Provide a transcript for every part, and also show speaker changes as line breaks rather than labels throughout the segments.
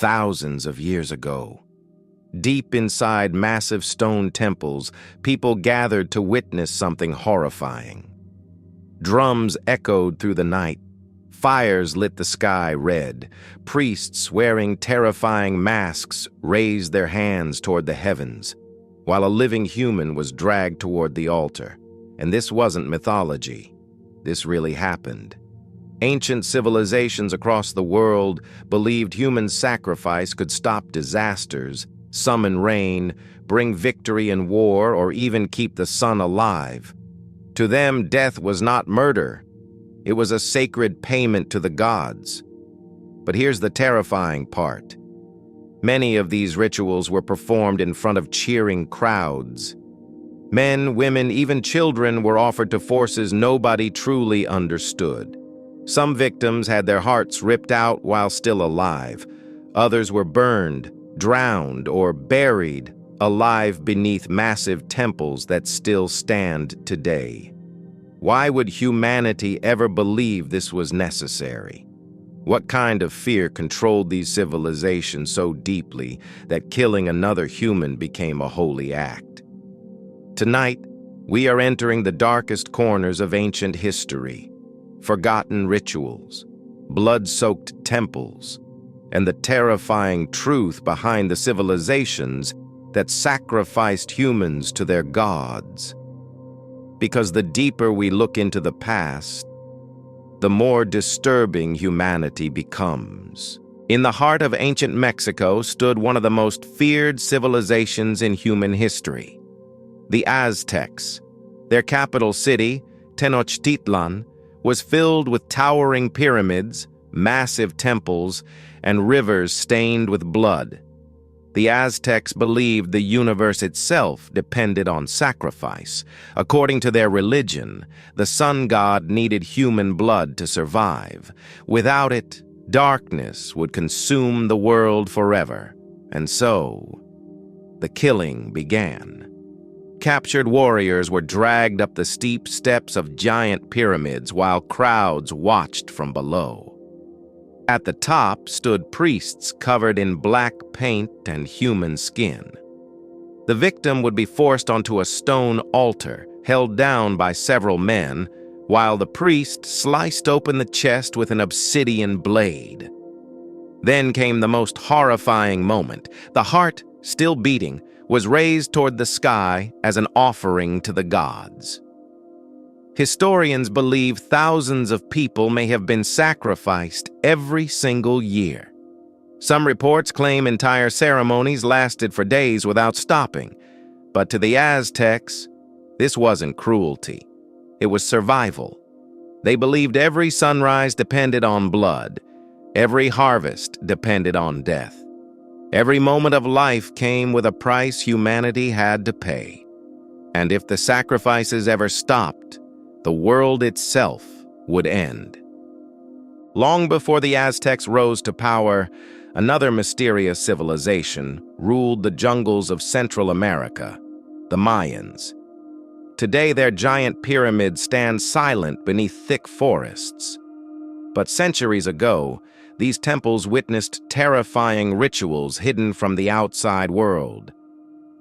thousands of years ago. Deep inside massive stone temples, people gathered to witness something horrifying. Drums echoed through the night. Fires lit the sky red. Priests wearing terrifying masks raised their hands toward the heavens, while a living human was dragged toward the altar. And this wasn't mythology. This really happened. Ancient civilizations across the world believed human sacrifice could stop disasters, summon rain, bring victory in war, or even keep the sun alive. To them, death was not murder. It was a sacred payment to the gods. But here's the terrifying part. Many of these rituals were performed in front of cheering crowds. Men, women, even children were offered to forces nobody truly understood. Some victims had their hearts ripped out while still alive. Others were burned, drowned, or buried alive beneath massive temples that still stand today. Why would humanity ever believe this was necessary? What kind of fear controlled these civilizations so deeply that killing another human became a holy act? Tonight, we are entering the darkest corners of ancient history. Forgotten rituals, blood-soaked temples, and the terrifying truth behind the civilizations that sacrificed humans to their gods. Because the deeper we look into the past, the more disturbing humanity becomes. In the heart of ancient Mexico stood one of the most feared civilizations in human history, the Aztecs. Their capital city, Tenochtitlan, was filled with towering pyramids, massive temples, and rivers stained with blood. The Aztecs believed the universe itself depended on sacrifice. According to their religion, the sun god needed human blood to survive. Without it, darkness would consume the world forever. And so, the killing began. Captured warriors were dragged up the steep steps of giant pyramids while crowds watched from below. At the top stood priests covered in black paint and human skin. The victim would be forced onto a stone altar, held down by several men, while the priest sliced open the chest with an obsidian blade. Then came the most horrifying moment. The heart, still beating, was raised toward the sky as an offering to the gods. Historians believe thousands of people may have been sacrificed every single year. Some reports claim entire ceremonies lasted for days without stopping. But to the Aztecs, this wasn't cruelty. It was survival. They believed every sunrise depended on blood. Every harvest depended on death. Every moment of life came with a price humanity had to pay. And if the sacrifices ever stopped, the world itself would end. Long before the Aztecs rose to power, another mysterious civilization ruled the jungles of Central America, the Mayans. Today, their giant pyramids stand silent beneath thick forests. But centuries ago, these temples witnessed terrifying rituals hidden from the outside world.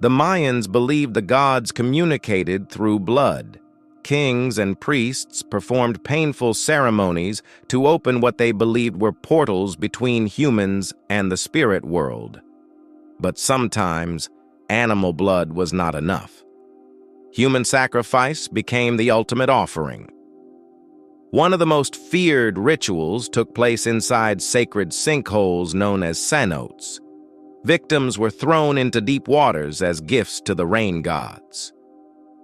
The Mayans believed the gods communicated through blood. Kings and priests performed painful ceremonies to open what they believed were portals between humans and the spirit world. But sometimes, animal blood was not enough. Human sacrifice became the ultimate offering. One of the most feared rituals took place inside sacred sinkholes known as cenotes. Victims were thrown into deep waters as gifts to the rain gods.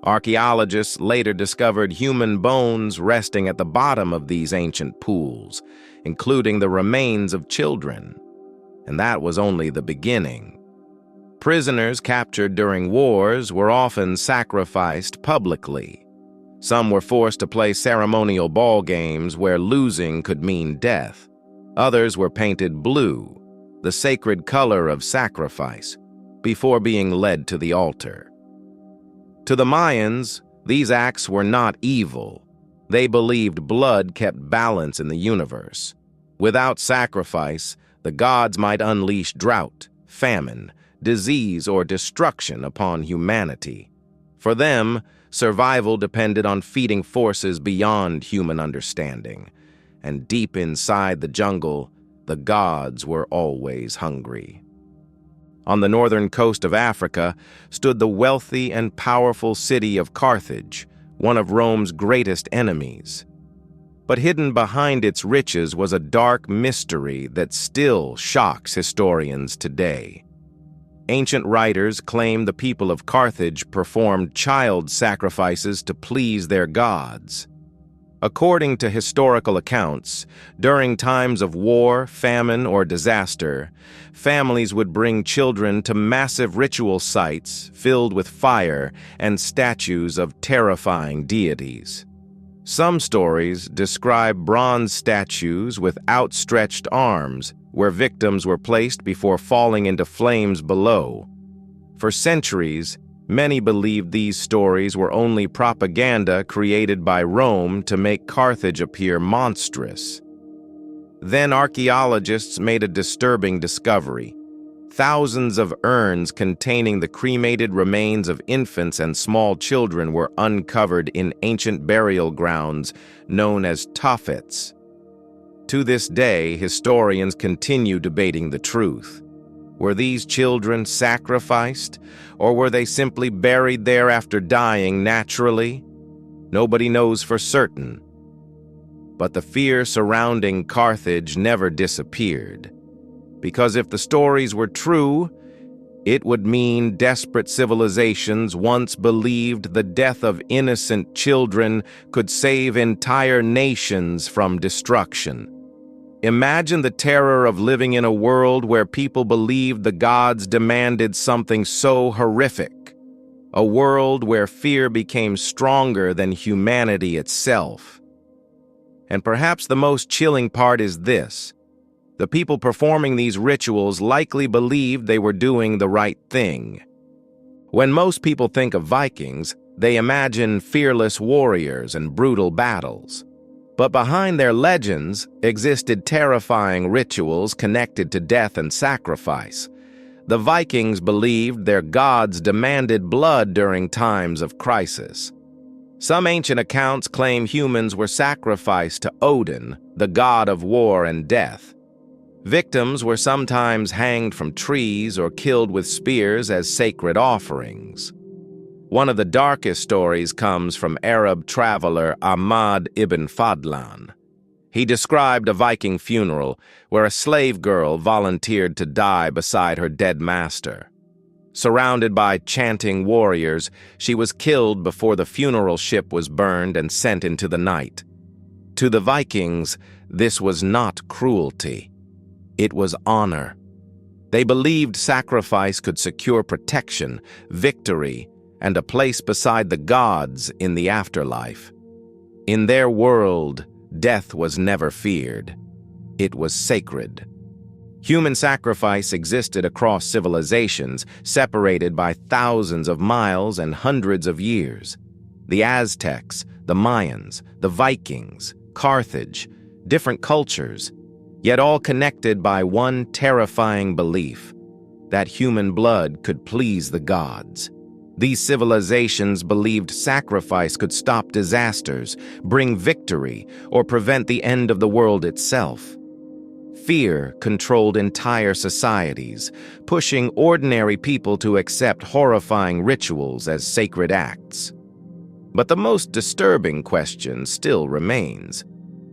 Archaeologists later discovered human bones resting at the bottom of these ancient pools, including the remains of children. And that was only the beginning. Prisoners captured during wars were often sacrificed publicly. Some were forced to play ceremonial ball games where losing could mean death. Others were painted blue, the sacred color of sacrifice, before being led to the altar. To the Mayans, these acts were not evil. They believed blood kept balance in the universe. Without sacrifice, The gods might unleash drought, famine, disease, or destruction upon humanity. For them, survival depended on feeding forces beyond human understanding, and deep inside the jungle, the gods were always hungry. On the northern coast of Africa stood the wealthy and powerful city of Carthage, one of Rome's greatest enemies. But hidden behind its riches was a dark mystery that still shocks historians today. Ancient writers claim the people of Carthage performed child sacrifices to please their gods. According to historical accounts, during times of war, famine, or disaster, families would bring children to massive ritual sites filled with fire and statues of terrifying deities. Some stories describe bronze statues with outstretched arms where victims were placed before falling into flames below. For centuries, many believed these stories were only propaganda created by Rome to make Carthage appear monstrous. Then archaeologists made a disturbing discovery. Thousands of urns containing the cremated remains of infants and small children were uncovered in ancient burial grounds known as Tophets. To this day, historians continue debating the truth. Were these children sacrificed, or were they simply buried there after dying naturally? Nobody knows for certain. But the fear surrounding Carthage never disappeared. Because if the stories were true, it would mean desperate civilizations once believed the death of innocent children could save entire nations from destruction. Imagine the terror of living in a world where people believed the gods demanded something so horrific. A world where fear became stronger than humanity itself. And perhaps the most chilling part is this. The people performing these rituals likely believed they were doing the right thing. When most people think of Vikings, they imagine fearless warriors and brutal battles. But behind their legends existed terrifying rituals connected to death and sacrifice. The Vikings believed their gods demanded blood during times of crisis. Some ancient accounts claim humans were sacrificed to Odin, the god of war and death. Victims were sometimes hanged from trees or killed with spears as sacred offerings. One of the darkest stories comes from Arab traveler Ahmad ibn Fadlan. He described a Viking funeral where a slave girl volunteered to die beside her dead master. Surrounded by chanting warriors, she was killed before the funeral ship was burned and sent into the night. To the Vikings, this was not cruelty. It was honor. They believed sacrifice could secure protection, victory, and a place beside the gods in the afterlife. In their world, death was never feared. It was sacred. Human sacrifice existed across civilizations, separated by thousands of miles and hundreds of years. The Aztecs, the Mayans, the Vikings, Carthage, different cultures, yet all connected by one terrifying belief, that human blood could please the gods. These civilizations believed sacrifice could stop disasters, bring victory, or prevent the end of the world itself. Fear controlled entire societies, pushing ordinary people to accept horrifying rituals as sacred acts. But the most disturbing question still remains.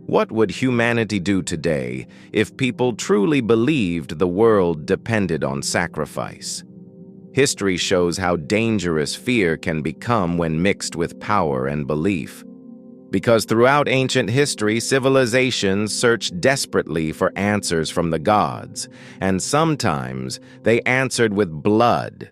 What would humanity do today if people truly believed the world depended on sacrifice? History shows how dangerous fear can become when mixed with power and belief. Because throughout ancient history, civilizations searched desperately for answers from the gods, and sometimes they answered with blood,